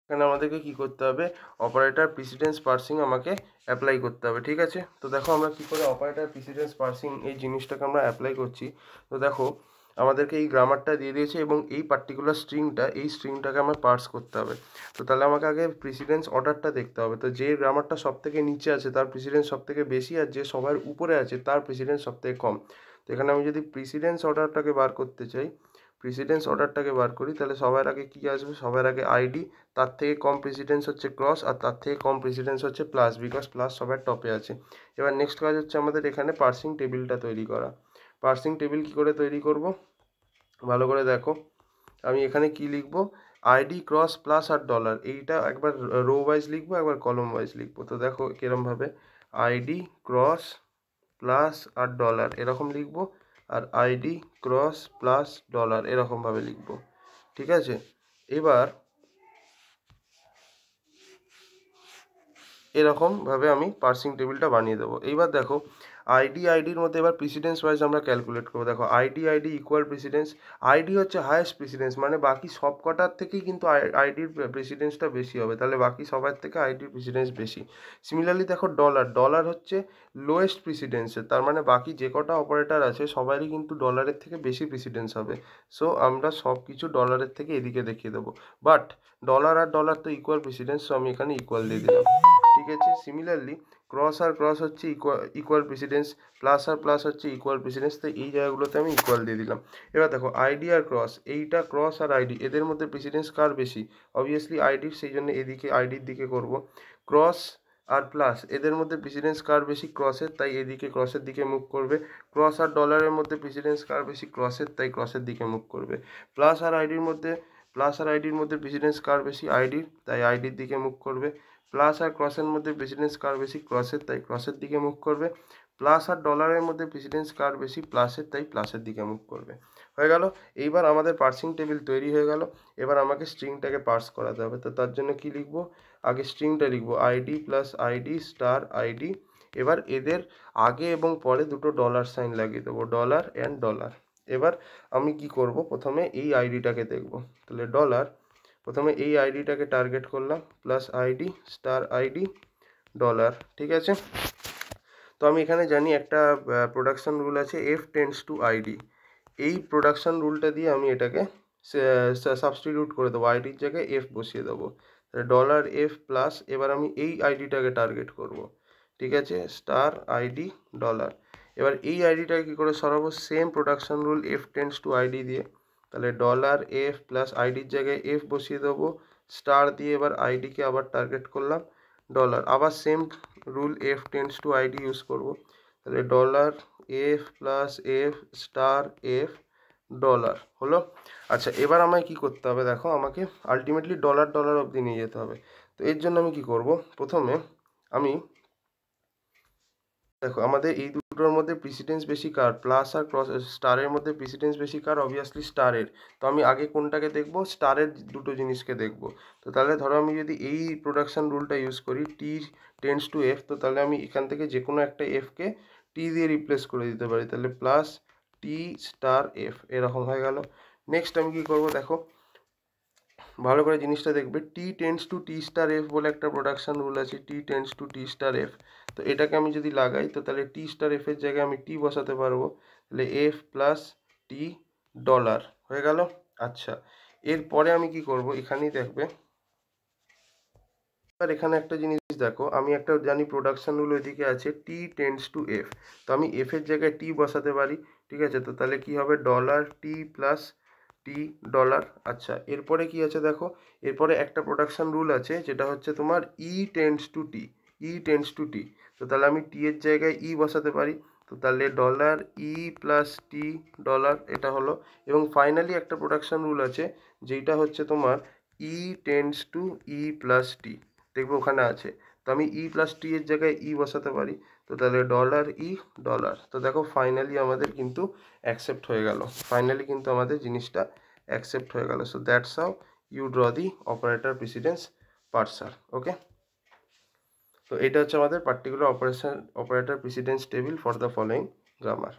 এখানে আমাদেরকে কি করতে হবে, অপারেটর প্রিসিডেন্স পার্সিং আমাকে অ্যাপ্লাই করতে হবে। ঠিক আছে, তো দেখো আমরা কি করে অপারেটর প্রিসিডেন্স পার্সিং এই জিনিসটাকে আমরা অ্যাপ্লাই করছি। তো দেখো আমাদেরকে এই গ্রামারটা দিয়ে দিয়েছে এবং এই পার্টিকুলার এই স্ট্রিংটাকে আমার পার্স করতে হবে। তো তাহলে আমাকে আগে প্রিসিডেন্স অর্ডারটা দেখতে হবে। তো যে গ্রামারটা সব থেকে নিচে আছে তার প্রিসিডেন্স সব থেকে বেশি, আর যে সবার উপরে আছে তার প্রিসিডেন্স সব থেকে কম। তো এখানে আমি যদি প্রিসিডেন্স অর্ডারটাকে বার করতে চাই, তাহলে সবার আগে কি আসবে, সবার আগে আইডি, তার থেকে কম প্রেসিডেন্স হচ্ছে ক্রস, আর তার থেকে কম প্রেসিডেন্স হচ্ছে প্লাস, বিকজ প্লাস সবার টপে আছে। এবার নেক্সট কাজ হচ্ছে আমাদের এখানে পার্সিং টেবিলটা তৈরি করা। পার্সিং টেবিল কি করে তৈরি করব, ভালো করে দেখো। আমি এখানে কি লিখব, আইডি ক্রস প্লাস আর ডলার, এইটা একবার রো ওয়াইজ লিখবো, একবার কলম ওয়াইজ লিখবো। তো দেখো কিরমভাবে, আইডি ক্রস প্লাস আর ডলার এরকম লিখবো, আর আইডি ক্রস প্লাস ডলার এরকমভাবে লিখবো। ঠিক আছে, এবার এরকমভাবে আমি পার্সিং টেবিলটা বানিয়ে দেবো। এইবার দেখো আইডির মধ্যে এবার প্রিসিডেন্স ওয়াইজ আমরা ক্যালকুলেট করবো। দেখো আইডি ইকুয়াল প্রিসিডেন্স, আইডি হচ্ছে হায়েস্ট প্রিসিডেন্স, মানে বাকি সব কটার থেকেই কিন্তু আইডির প্রেসিডেন্সটা বেশি হবে, তাহলে বাকি সবার থেকে আইডির প্রেসিডেন্স বেশি। সিমিলারলি দেখো ডলার হচ্ছে লোয়েস্ট প্রিসিডেন্সের, তার মানে বাকি যে কটা অপারেটর আছে সবারই কিন্তু ডলারের থেকে বেশি প্রিসিডেন্স হবে। সো আমরা সব কিছু ডলারের থেকে এদিকে দেখিয়ে দেবো, বাট ডলার তো ইকুয়াল প্রেসিডেন্স, সো আমি এখানে ইকুয়াল দিয়ে দিলাম। ঠিক আছে, সিমিলারলি ক্রস হচ্ছে ইকুয়াল প্রেসিডেন্স, প্লাস হচ্ছে ইকুয়াল প্রেসিডেন্স, তো এই জায়গাগুলোতে আমি ইকুয়াল দিয়ে দিলাম। এবার দেখো আইডি আর ক্রস, এইটা ক্রস আর আইডি এদের মধ্যে প্রেসিডেন্স কার বেশি, অবভিয়াসলি আইডির, সেই জন্য এদিকে আইডির দিকে করব। ক্রস আর প্লাস এদের মধ্যে প্রেসিডেন্স কার বেশি, ক্রসের, তাই এদিকে ক্রসের দিকে মুভ করবে। ক্রস আর ডলারের মধ্যে প্রেসিডেন্স কার বেশি, ক্রসের, তাই ক্রসের দিকে মুভ করবে। প্লাস আর আইডির মধ্যে প্রেসিডেন্স কার বেশি, আইডির, তাই আইডির দিকে মুভ করবে। প্লাস আর ক্রসের মধ্যে প্রেসিডেন্স কার বেশি, ক্রসের, তাই ক্রসের দিকে মুভ করবে। প্লাস আর ডলারের মধ্যে প্রেসিডেন্স কার বেশি, প্লাসের, তাই প্লাসের দিকে মুভ করবে। হয়ে গেল, এইবার আমাদের পার্সিং টেবিল তৈরি হয়ে গেল। এবার আমাকে স্ট্রিংটাকে পার্স করাতে হবে। তো তার জন্য কি লিখবো, আগে স্ট্রিংটা লিখবো ID plus ID star ID. এবার এদের আগে এবং পরে দুটো ডলার সাইন লাগিয়ে দেবো, ডলার অ্যান্ড ডলার। এবার আমি কি করব, প্রথমে এই আইডিটাকে দেখব, তাহলে প্রথমে এই আইডিটাকে টার্গেট করলাম, plus ID star ID dollar. ঠিক আছে, তো আমি এখানে জানি একটা প্রোডাকশন রুল আছে, এফ টেন্ডস টু আইডি। এই প্রোডাকশন রুলটা দিয়ে আমি এটাকে সাবস্টিটিউট করে দেবো, আইডির জায়গায় এফ বসিয়ে দেবো, ডলার এফ প্লাস, এবার আমি এই আইডিটাকে টার্গেট করব। ঠিক আছে, স্টার আইডি ডলার। এবার এই আইডিটাকে কী করে সরাবো, same production rule F tends to ID দিয়ে, তাহলে ডলার এফ প্লাস আইডির জায়গায় এফ বসিয়ে দেবো, স্টার দিয়ে এবার আইডিকে আবার টার্গেট করলাম, ডলার, আবার same rule F tends to ID use করব, তাহলে dollar F plus F star F dollar হলো। আচ্ছা, এবার আমায় কি করতে হবে, দেখো আমাকে আলটিমেটলি ডলার অবধি নিয়ে যেতে হবে। তো এর জন্য আমি কি করব, প্রথমে আমি দেখো আমাদের এই দুটোর মধ্যে প্রিসিডেন্স বেশি কার, প্লাস আর ক্রস, স্টারের মধ্যে প্রিসিডেন্স বেশি কার, অবভিয়াসলি স্টারের। তো আমি আগে কোনটাকে দেখব, স্টারের দুটো জিনিসকে দেখব। তো তাহলে ধরো আমি যদি এই প্রোডাকশন রুলটা ইউজ করি, টি টেন্ডস টু এফ, তো তাহলে আমি এখান থেকে যে কোনো একটা এফকে টি দিয়ে রিপ্লেস করে দিতে পারি, তাহলে প্লাস টি স্টার এফ এরকম হয়ে গেল। নেক্সট আমি কি করব, দেখো ভালো করে জিনিসটা দেখবে, T tends to T star F বলে একটা প্রোডাকশন রুল আছে, T tends to T star F. তো এটাকে আমি যদি লাগাই, তো তাহলে টি স্টার এফের জায়গায় আমি টি বসাতে পারবো, তাহলে এফ প্লাস টি ডলার হয়ে গেল। আচ্ছা, এরপরে আমি কি করব, এখানেই দেখবে, এবার এখানে একটা জিনিস দেখো, আমি একটা জানি প্রোডাকশন রুল ওইদিকে আছে, টি টেন্ডস টু এফ, তো আমি এফের জায়গায় টি বসাতে পারি। ঠিক আছে, তো তাহলে কি হবে, ডলার টি প্লাস টি ডলার। আচ্ছা, এরপরে কি আছে দেখো, এরপরে একটা প্রোডাকশন রুল আছে যেটা হচ্ছে তোমার ই টেন্ডস টু টি, তো তাহলে আমি টি এর জায়গায় ই বসাতে পারি, তো তাহলে ডলার ই প্লাস টি ডলার এটা হলো। এবং ফাইনালি একটা প্রোডাকশন রুল আছে যেটা হচ্ছে তোমার ই টেন্ডস টু ই প্লাস টি, দেখবো ওখানে আছে, তো আমি ই প্লাস টি এর জায়গায় ই বসাতে পারি, তো তাহলে ডলার ই ডলার। তো দেখো ফাইনালি আমাদের কিন্তু অ্যাকসেপ্ট হয়ে গেল, ফাইনালি কিন্তু আমাদের জিনিসটা অ্যাকসেপ্ট হয়ে গেল। So that's how you draw the operator precedence parser. Okay, তো এটা হচ্ছে আমাদের particular operator precedence table for the following grammar.